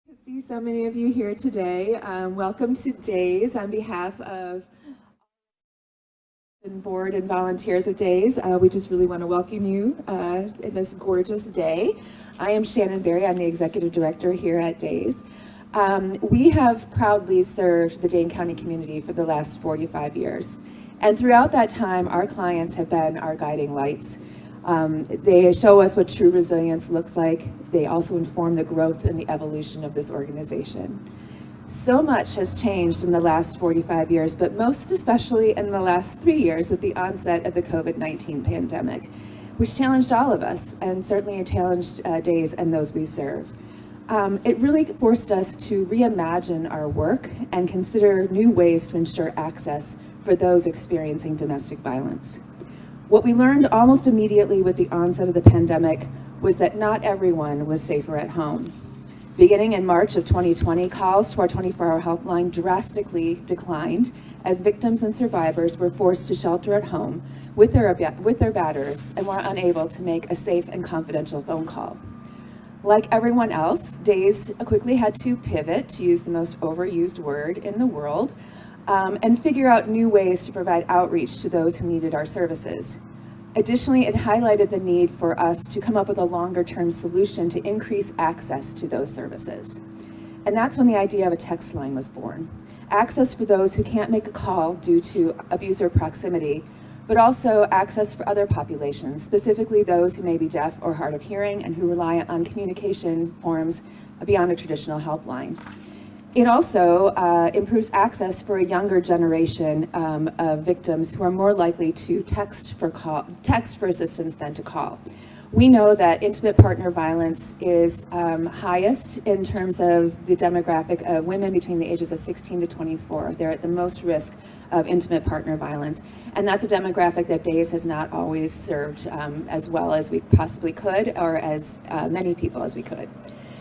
To see so many of you here today. Welcome to Days on behalf of the board and volunteers of Days. We just really want to welcome you in this gorgeous day. I am Shannon Berry. I'm the executive director here at Days. We have proudly served the Dane County community for the last 45 years. And throughout that time, our clients have been our guiding lights. They show us what true resilience looks like. They also inform the growth and the evolution of this organization. So much has changed in the last 45 years, but most especially in the last 3 years with the onset of the COVID-19 pandemic, which challenged all of us and certainly challenged Days and those we serve. It really forced us to reimagine our work and consider new ways to ensure access for those experiencing domestic violence. What we learned almost immediately with the onset of the pandemic was that not everyone was safer at home. Beginning in March of 2020, calls to our 24-hour helpline drastically declined as victims and survivors were forced to shelter at home with their batterers and were unable to make a safe and confidential phone call. Like everyone else, Days quickly had to pivot, to use the most overused word in the world, and figure out new ways to provide outreach to those who needed our services. Additionally, it highlighted the need for us to come up with a longer-term solution to increase access to those services. And that's when the idea of a text line was born. Access for those who can't make a call due to abuser proximity, but also access for other populations, specifically those who may be deaf or hard of hearing and who rely on communication forms beyond a traditional helpline. It also improves access for a younger generation of victims who are more likely to text for assistance than to call. We know that intimate partner violence is highest in terms of the demographic of women between the ages of 16 to 24. They're at the most risk of intimate partner violence. And that's a demographic that Days has not always served as well as we possibly could, or as many people as we could.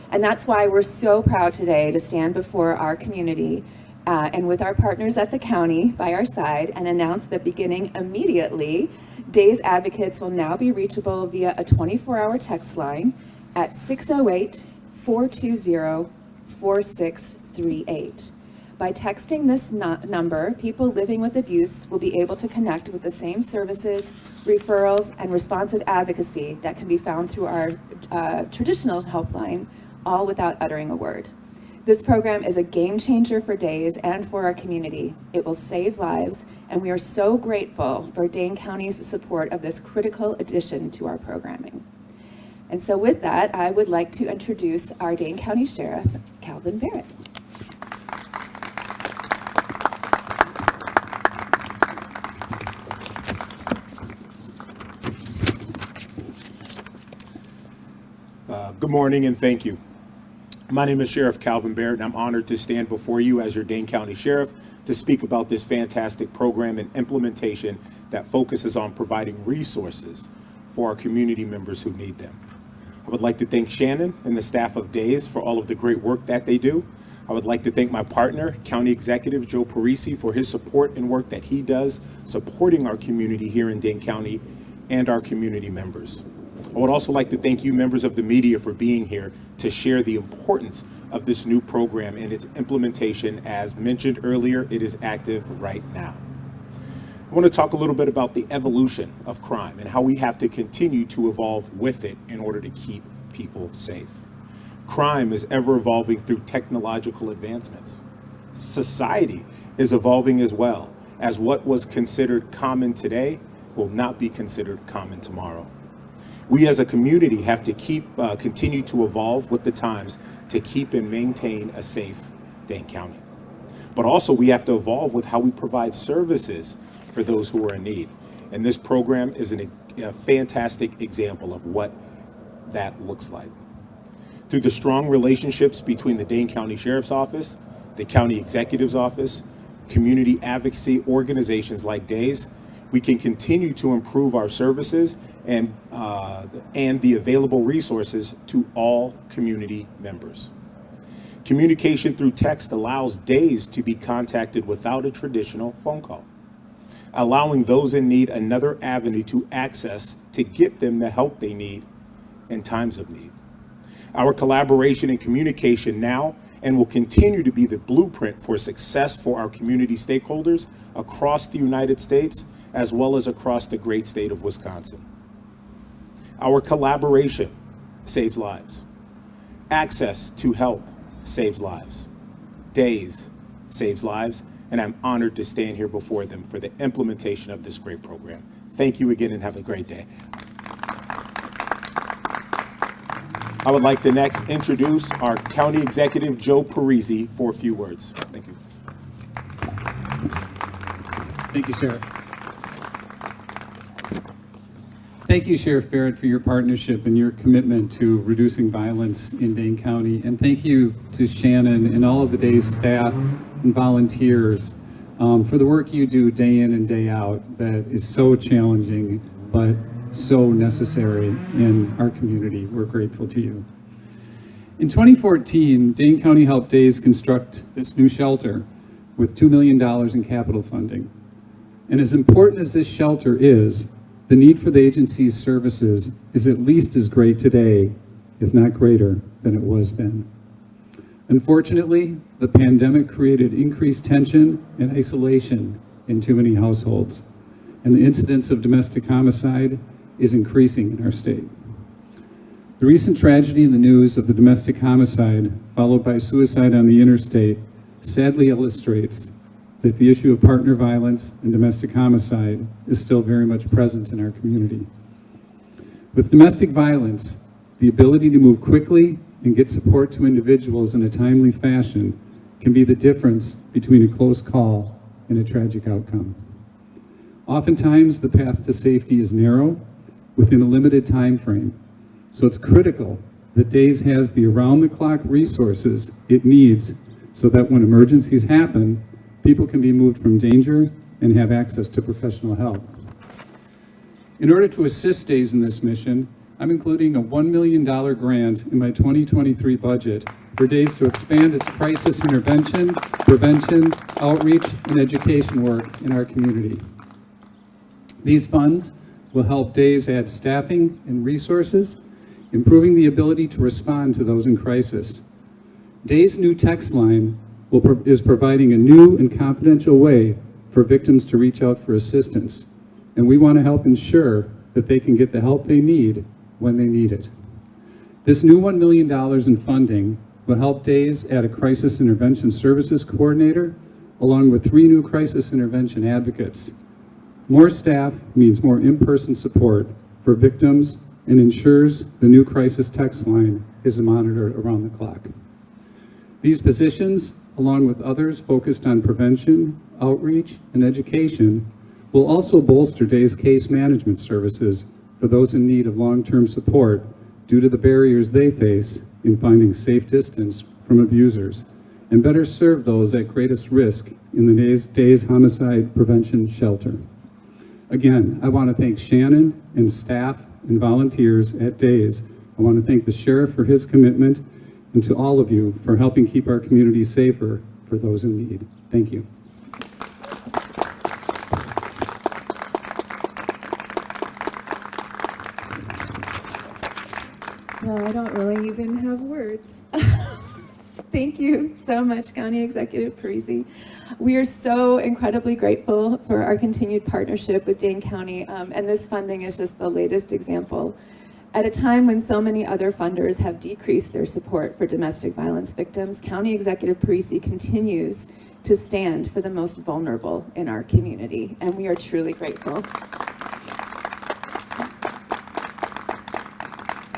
And that's why we're so proud today to stand before our community and with our partners at the county by our side and announce that beginning immediately, Days advocates will now be reachable via a 24-hour text line at 608-420-4638. By texting this number, people living with abuse will be able to connect with the same services, referrals, and responsive advocacy that can be found through our traditional helpline, all without uttering a word. This program is a game changer for Days and for our community. It will save lives, and we are so grateful for Dane County's support of this critical addition to our programming. And so with that, I would like to introduce our Dane County Sheriff, Kalvin Barrett. Good morning and thank you. My name is Sheriff Kalvin Barrett, and I'm honored to stand before you as your Dane County Sheriff to speak about this fantastic program and implementation that focuses on providing resources for our community members who need them. I would like to thank Shannon and the staff of Days for all of the great work that they do. I would like to thank my partner, County Executive Joe Parisi, for his support and work that he does supporting our community here in Dane County and our community members. I would also like to thank you, members of the media, for being here to share the importance of this new program and its implementation. As mentioned earlier, it is active right now. I want to talk a little bit about the evolution of crime and how we have to continue to evolve with it in order to keep people safe. Crime is ever evolving through technological advancements. Society is evolving as well, as what was considered common today will not be considered common tomorrow. We as a community have to continue to evolve with the times to keep and maintain a safe Dane County. But also we have to evolve with how we provide services for those who are in need. And this program is a fantastic example of what that looks like. Through the strong relationships between the Dane County Sheriff's Office, the County Executive's Office, community advocacy organizations like Days, we can continue to improve our services and the available resources to all community members. Communication through text allows Days to be contacted without a traditional phone call, allowing those in need another avenue to access to get them the help they need in times of need. Our collaboration and communication now and will continue to be the blueprint for success for our community stakeholders across the United States, as well as across the great state of Wisconsin. Our collaboration saves lives. Access to help saves lives. Days saves lives, and I'm honored to stand here before them for the implementation of this great program. Thank you again and have a great day. I would like to next introduce our County Executive, Joe Parisi, for a few words. Thank you. Thank you, Sheriff. Thank you, Sheriff Barrett, for your partnership and your commitment to reducing violence in Dane County. And thank you to Shannon and all of the Day's staff and volunteers for the work you do day in and day out that is so challenging, but so necessary in our community. We're grateful to you. In 2014, Dane County helped Days construct this new shelter with $2 million in capital funding. And as important as this shelter is, the need for the agency's services is at least as great today, if not greater, than it was then. Unfortunately, the pandemic created increased tension and isolation in too many households, and the incidence of domestic homicide is increasing in our state. The recent tragedy in the news of the domestic homicide, followed by suicide on the interstate, sadly illustrates that the issue of partner violence and domestic homicide is still very much present in our community. With domestic violence, the ability to move quickly and get support to individuals in a timely fashion can be the difference between a close call and a tragic outcome. Oftentimes, the path to safety is narrow within a limited time frame, so it's critical that Days has the around-the-clock resources it needs so that when emergencies happen, people can be moved from danger and have access to professional help. In order to assist Days in this mission, I'm including a $1 million grant in my 2023 budget for Days to expand its crisis intervention, prevention, outreach, and education work in our community. These funds will help Days add staffing and resources, improving the ability to respond to those in crisis. Days' new text line is providing a new and confidential way for victims to reach out for assistance, and we want to help ensure that they can get the help they need when they need it. This new $1 million in funding will help Days add a crisis intervention services coordinator, along with 3 new crisis intervention advocates. More staff means more in-person support for victims and ensures the new crisis text line is monitored around the clock. These positions, along with others focused on prevention, outreach, and education, will also bolster Days' case management services for those in need of long-term support due to the barriers they face in finding safe distance from abusers, and better serve those at greatest risk in the Days Homicide Prevention Shelter. Again, I want to thank Shannon and staff and volunteers at Days. I want to thank the sheriff for his commitment, and to all of you for helping keep our community safer for those in need. Thank you. Well, I don't really even have words. Thank you so much, County Executive Parisi. We are so incredibly grateful for our continued partnership with Dane County, and this funding is just the latest example. At a time when so many other funders have decreased their support for domestic violence victims, County Executive Parisi continues to stand for the most vulnerable in our community, and we are truly grateful.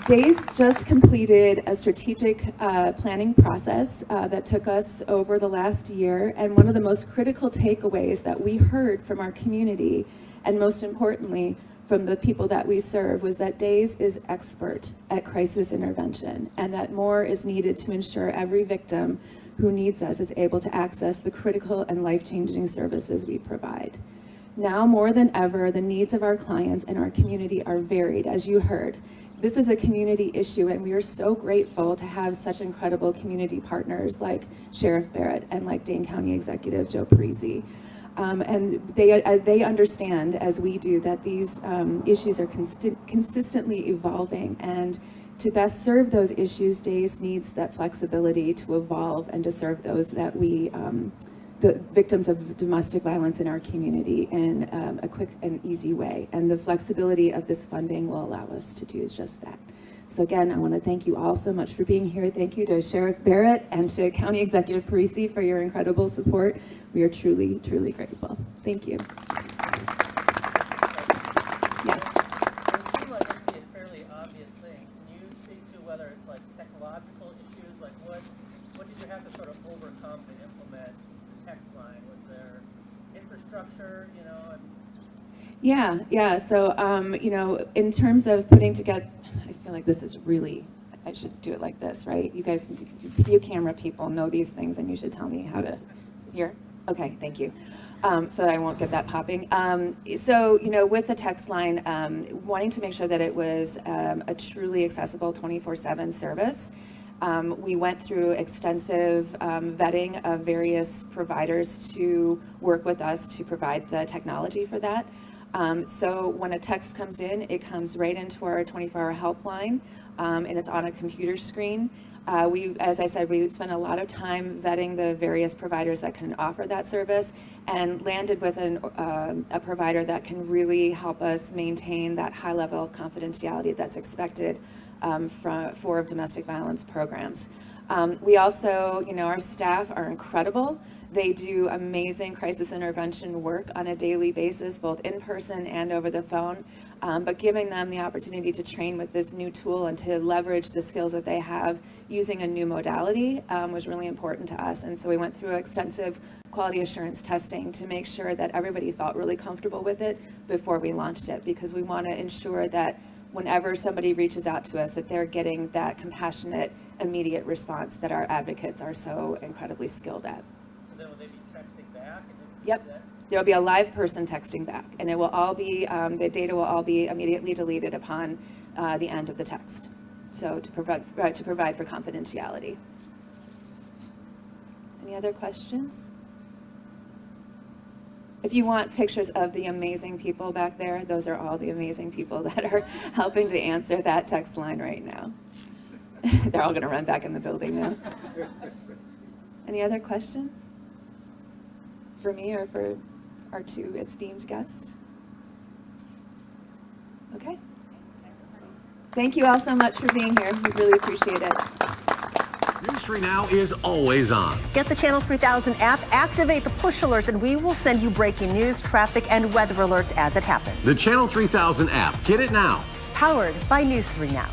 Days just completed a strategic planning process that took us over the last year, and one of the most critical takeaways that we heard from our community, and most importantly, from the people that we serve, was that Days is expert at crisis intervention, and that more is needed to ensure every victim who needs us is able to access the critical and life-changing services we provide. Now more than ever, the needs of our clients and our community are varied, as you heard. This is a community issue, and we are so grateful to have such incredible community partners like Sheriff Barrett and like Dane County Executive Joe Parisi. And they understand, as we do, that these issues are consistently evolving, and to best serve those issues, DAYS needs that flexibility to evolve and to serve those that the victims of domestic violence in our community in a quick and easy way. And the flexibility of this funding will allow us to do just that. So again, I want to thank you all so much for being here. Thank you to Sheriff Barrett and to County Executive Parisi for your incredible support. We are truly, truly grateful. Thank you. Yes. It seemed like it would be a fairly obvious thing. Can you speak to whether it's like technological issues, like what did you have to sort of overcome to implement the text line? Was there infrastructure, you know? Yeah. So, you know, in terms of putting together, I feel like this is really, I should do it like this, right? You guys, you camera people know these things and you should tell me how to hear. Okay, thank you. So that I won't get that popping. So, you know, with the text line, wanting to make sure that it was a truly accessible 24/7 service, we went through extensive vetting of various providers to work with us to provide the technology for that. So when a text comes in, it comes right into our 24-hour helpline, and it's on a computer screen. As I said, we spent a lot of time vetting the various providers that can offer that service and landed with a provider that can really help us maintain that high level of confidentiality that's expected for domestic violence programs. We also, you know, our staff are incredible. They do amazing crisis intervention work on a daily basis, both in person and over the phone. But giving them the opportunity to train with this new tool and to leverage the skills that they have using a new modality was really important to us. And so we went through extensive quality assurance testing to make sure that everybody felt really comfortable with it before we launched it, because we want to ensure that whenever somebody reaches out to us, that they're getting that compassionate, immediate response that our advocates are so incredibly skilled at. So then would they be texting back? Yep. There'll be a live person texting back, and it will all be, the data will all be immediately deleted upon the end of the text. So to provide for confidentiality. Any other questions? If you want pictures of the amazing people back there, those are all the amazing people that are helping to answer that text line right now. They're all going to run back in the building now. Any other questions for me or for our two esteemed guests? Okay. Thank you all so much for being here. We really appreciate it. News 3 Now is always on. Get the Channel 3000 app, activate the push alerts, and we will send you breaking news, traffic, and weather alerts as it happens. The Channel 3000 app. Get it now. Powered by News 3 Now.